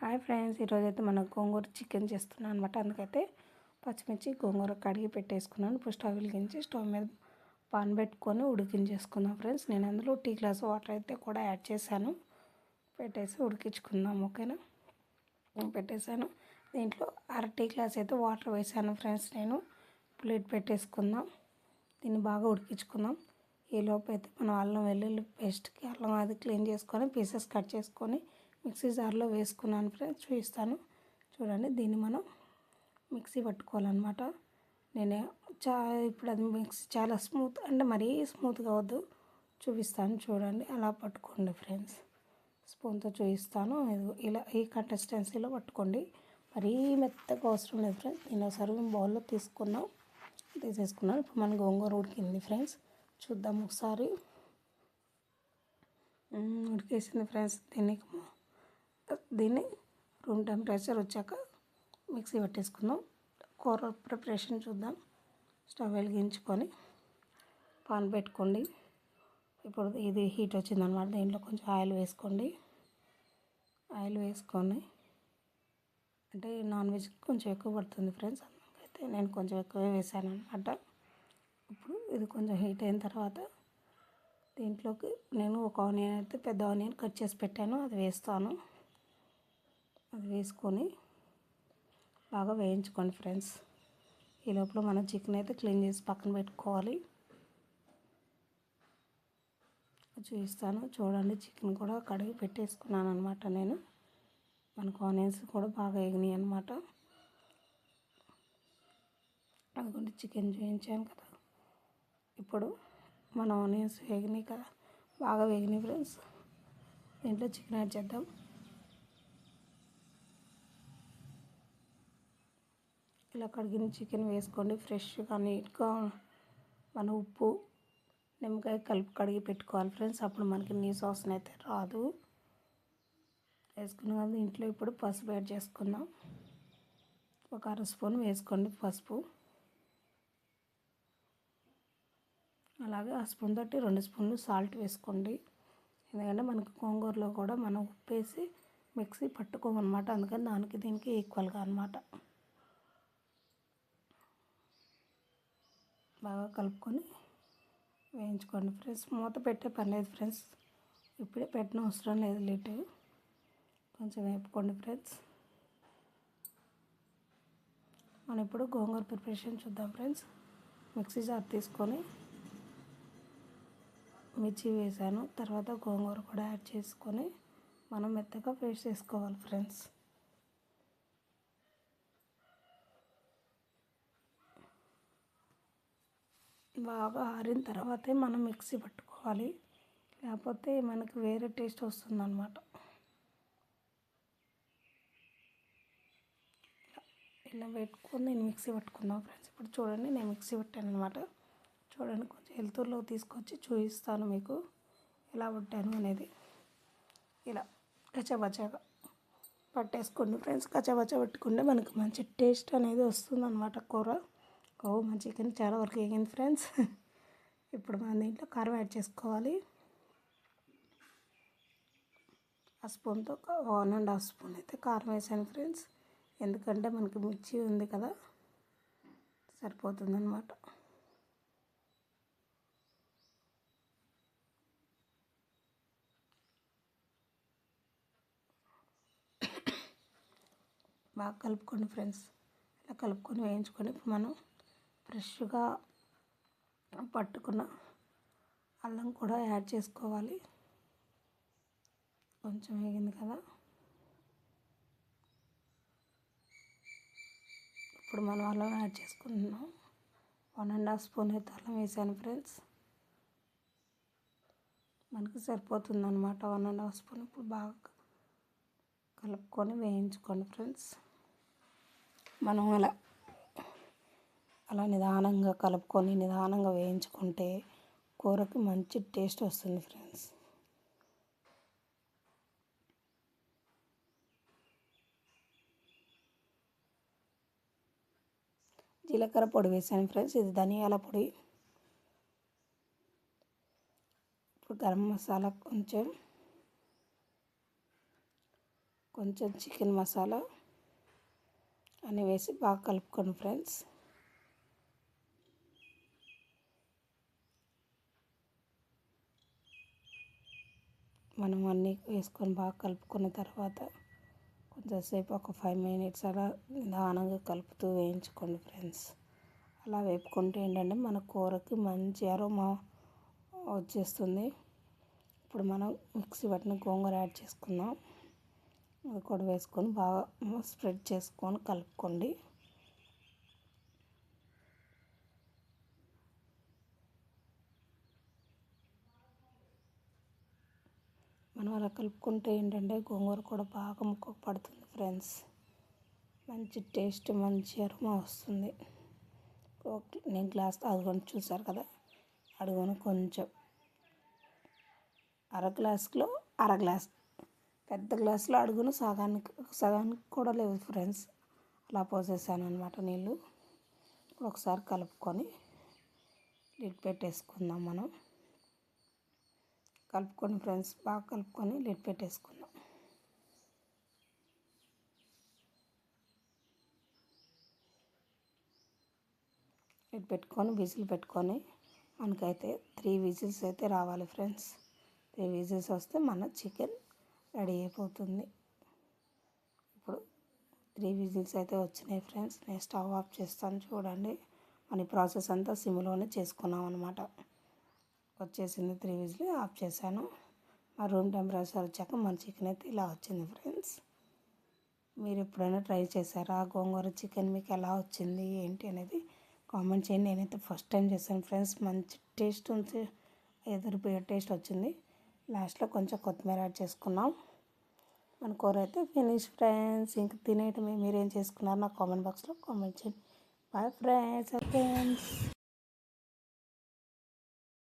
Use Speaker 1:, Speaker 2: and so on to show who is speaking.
Speaker 1: Hi friends, ఈరోజైతే మన గోంగూర chicken చేస్తున్నాను అనమాట. అందుకైతే పచ్చిమిర్చి గోంగూర కడిగి పెట్టేసుకున్నాను. ఇప్పుడు స్టవ్ వెలిగించి స్టవ్ మీద పాన్ పెట్టుకొని ఉడికించేసుకుందాం ఫ్రెండ్స్. నేను అందులో టీ గ్లాస్ వాటర్ అయితే కూడా యాడ్ చేశాను. పెట్టేసి ఉడికించుకుందాం, ఓకేనా. పెట్టేశాను. దీంట్లో టీ గ్లాస్ అయితే వాటర్ వేసాను ఫ్రెండ్స్. నేను ప్లేట్ పెట్టేసుకుందాం, దీన్ని బాగా ఉడికించుకుందాం. ఈలోపు అయితే మనం అల్లం వెల్లుల్లి పేస్ట్కి అల్లం అది క్లీన్ చేసుకొని పీసెస్ కట్ చేసుకొని మిక్సీ జార్లో వేసుకున్నాను ఫ్రెండ్స్. చూపిస్తాను చూడండి. దీన్ని మనం మిక్సీ పట్టుకోవాలన్నమాట. నేనే ఇప్పుడు అది మిక్సీ చాలా స్మూత్, అంటే మరీ స్మూత్గా వద్దు, చూపిస్తాను చూడండి. అలా పట్టుకోండి ఫ్రెండ్స్. స్పూన్తో చూపిస్తాను. ఇలా ఈ కన్సిస్టెన్సీలో పట్టుకోండి, మరీ మెత్తగా అవసరం లేదు ఫ్రెండ్స్. నేను సర్వింగ్ బౌల్లో తీసేసుకున్నాను. ఇప్పుడు మన గోంగూర ఉడికింది ఫ్రెండ్స్. చూద్దాం ఒకసారి. ఉడికేసింది ఫ్రెండ్స్. దీన్ని రూమ్ టెంపరేచర్ వచ్చాక మిక్సీ పెట్టేసుకుందాం. కూర ప్రిపరేషన్ చూద్దాం. స్టవ్ వెలిగించుకొని పాన్ పెట్టుకోండి. ఇప్పుడు ఇది హీట్ వచ్చిందనమాట. దీంట్లో కొంచెం ఆయిల్ వేసుకోండి. ఆయిల్ వేసుకొని, అంటే నాన్ వెజ్ కొంచెం ఎక్కువ పడుతుంది ఫ్రెండ్స్, అందుకైతే నేను కొంచెం ఎక్కువే వేసాను అనమాట. ఇప్పుడు ఇది కొంచెం హీట్ అయిన తర్వాత దీంట్లోకి నేను ఒక ఆనియన్ అయితే పెద్ద ఆనియన్ కట్ చేసి పెట్టాను, అది వేస్తాను. అది వేసుకొని బాగా వేయించుకోండి ఫ్రెండ్స్. ఈ లోపల మనం చికెన్ అయితే క్లీన్ చేసి పక్కన పెట్టుకోవాలి. చూపిస్తాను చూడండి. చికెన్ కూడా కడిగి పెట్టేసుకున్నాను అనమాట నేను. మనకు ఆనియన్స్ కూడా బాగా వేగినాయి అనమాట. అదిగోండి, చికెన్ చూపించాను కదా. ఇప్పుడు మన ఆనియన్స్ వేగినాయి కదా, బాగా వేగినాయి ఫ్రెండ్స్. దీంట్లో చికెన్ యాడ్ చేద్దాం. ఇలా కడిగిన చికెన్ వేసుకోండి. ఫ్రెష్గా నీట్గా మన ఉప్పు నిమ్మకాయ కలిపి కడిగి పెట్టుకోవాలి ఫ్రెండ్స్. అప్పుడు మనకి నీసు వాసన అయితే రాదు. వేసుకున్నాం కదా. ఇంట్లో ఇప్పుడు పసుపు యాడ్ చేసుకుందాం. ఒక అర స్పూన్ వేసుకోండి పసుపు. అలాగే ఆ స్పూన్ తోటి 2 స్పూన్లు సాల్ట్ వేసుకోండి. ఎందుకంటే మనకి గోంగూరలో కూడా మనం ఉప్పు వేసి మిక్సీ పట్టుకోమన్నమాట. అందుకని దానికి దీనికి ఈక్వల్గా అనమాట. బాగా కలుపుకొని వేయించుకోండి ఫ్రెండ్స్. మూత పెట్టే పని లేదు ఫ్రెండ్స్. ఇప్పుడే పెట్టిన అవసరం లేదు, లీటు కొంచెం వేపుకోండి ఫ్రెండ్స్. మనం ఇప్పుడు గోంగూర ప్రిపరేషన్ చూద్దాం ఫ్రెండ్స్. మిక్సీ జార్ తీసుకొని మిర్చి వేసాను, తర్వాత గోంగూర కూడా యాడ్ చేసుకొని మనం మెత్తగా పేస్ట్ చేసుకోవాలి ఫ్రెండ్స్. బాగా ఆరిన తర్వాతే మనం మిక్సీ పట్టుకోవాలి, లేకపోతే మనకి వేరే టేస్ట్ వస్తుందన్నమాట. ఇలా పెట్టుకొని నేను మిక్సీ పట్టుకుందాం ఫ్రెండ్స్. ఇప్పుడు చూడండి, నేను మిక్సీ పట్టాను అనమాట. చూడండి, కొంచెం వెలుతురులో తీసుకొచ్చి చూపిస్తాను మీకు ఎలా పట్టాను అనేది. ఇలా కచ్చబచ్చగా పట్టేసుకోండి ఫ్రెండ్స్. కచ్చబచ్చ పట్టుకుంటే మనకు మంచి టేస్ట్ అనేది వస్తుందన్నమాట కూర. మన చికెన్ చాలా వరకు వేగింది ఫ్రెండ్స్. ఇప్పుడు మనం దీంట్లో కారం యాడ్ చేసుకోవాలి. ఆ స్పూన్తో 1.5 స్పూన్ అయితే కారం వేసాను ఫ్రెండ్స్. ఎందుకంటే మనకి మిర్చి ఉంది కదా, సరిపోతుందన్నమాట. బాగా కలుపుకోండి ఫ్రెండ్స్. ఇలా కలుపుకొని వేయించుకొని ఇప్పుడు మనం ఫ్రెష్గా పట్టుకున్న అల్లం కూడా యాడ్ చేసుకోవాలి. కొంచెం వేగింది కదా. ఇప్పుడు మనం అల్లం యాడ్ చేసుకుంటున్నాం. 1.5 స్పూన్ అయితే అల్లం వేసాను ఫ్రెండ్స్. మనకి సరిపోతుందన్నమాట 1.5 స్పూన్. ఇప్పుడు బాగా కలుపుకొని వేయించుకోండి ఫ్రెండ్స్. మనం అలా నిదానంగా కలుపుకొని నిదానంగా వేయించుకుంటే కూరకి మంచి టేస్ట్ వస్తుంది ఫ్రెండ్స్. జీలకర్ర పొడి వేసాను ఫ్రెండ్స్, ఇది ధనియాల పొడి. ఇప్పుడు గరం మసాలా కొంచెం, కొంచెం చికెన్ మసాలా అన్నీ వేసి బాగా కలుపుకోండి ఫ్రెండ్స్. మనం అన్నీ వేసుకొని బాగా కలుపుకున్న తర్వాత కొంచెంసేపు ఒక 5 మినిట్స్ అలా నిదానంగా కలుపుతూ వేయించుకోండి ఫ్రెండ్స్. అలా వేపుకుంటే ఏంటంటే మన కూరకి మంచి అరోమా వచ్చేస్తుంది. ఇప్పుడు మనం మిక్సీ పట్టిన గోంగూర యాడ్ చేసుకుందాం. అది కూడా వేసుకొని బాగా స్ప్రెడ్ చేసుకొని కలుపుకోండి. మనం అలా కలుపుకుంటే ఏంటంటే గోంగూర కూడా బాగా ముక్కకు పడుతుంది ఫ్రెండ్స్. మంచి టేస్ట్ మంచి అరోమా వస్తుంది. నేను గ్లాస్ అదిగొని చూసారు కదా, అడుగున కొంచెం అర గ్లాస్ పెద్ద గ్లాసులో అడుగున సగానికి కూడా లేవు ఫ్రెండ్స్. అలా పోసేసాను అనమాట నీళ్ళు. ఒకసారి కలుపుకొని లిడ్ పెట్టేసుకుందాం. మనం కలుపుకొని ఫ్రెండ్స్ బాగా కలుపుకొని లిడ్ పెట్టేసుకుందాం. లిడ్ పెట్టుకొని విజిల్ పెట్టుకొని మనకైతే 3 విజిల్స్ అయితే రావాలి ఫ్రెండ్స్. 3 విజిల్స్ వస్తే మన చికెన్ రెడీ అయిపోతుంది. ఇప్పుడు 3 విజిల్స్ అయితే వచ్చినాయి ఫ్రెండ్స్. నేను స్టవ్ ఆఫ్ చేస్తాను చూడండి. మన ప్రాసెస్ అంతా సిమ్లోనే చేసుకున్నాం అనమాట. వచ్చేసింది 3 విజిల్ ఆఫ్ చేశాను. మా రూమ్ టెంపరేచర్ వచ్చాక మన చికెన్ అయితే ఇలా వచ్చింది ఫ్రెండ్స్. మీరు ఎప్పుడైనా ట్రై చేశారా గోంగూర చికెన్? మీకు ఎలా వచ్చింది ఏంటి అనేది కామెంట్ చేయండి. నేనైతే ఫస్ట్ టైం చేశాను ఫ్రెండ్స్. మంచి టేస్ట్ ఉంది, ఎదురుపోయే టేస్ట్ వచ్చింది. లాస్ట్లో కొంచెం కొత్తిమీర యాడ్ చేసుకున్నాం. మన కూర అయితే ఫినిష్ ఫ్రెండ్స్. ఇంకా తినేయటమే. మీరేం చేసుకున్నారు నా కామెంట్ బాక్స్లో కామెంట్ చేయండి. Bye friends.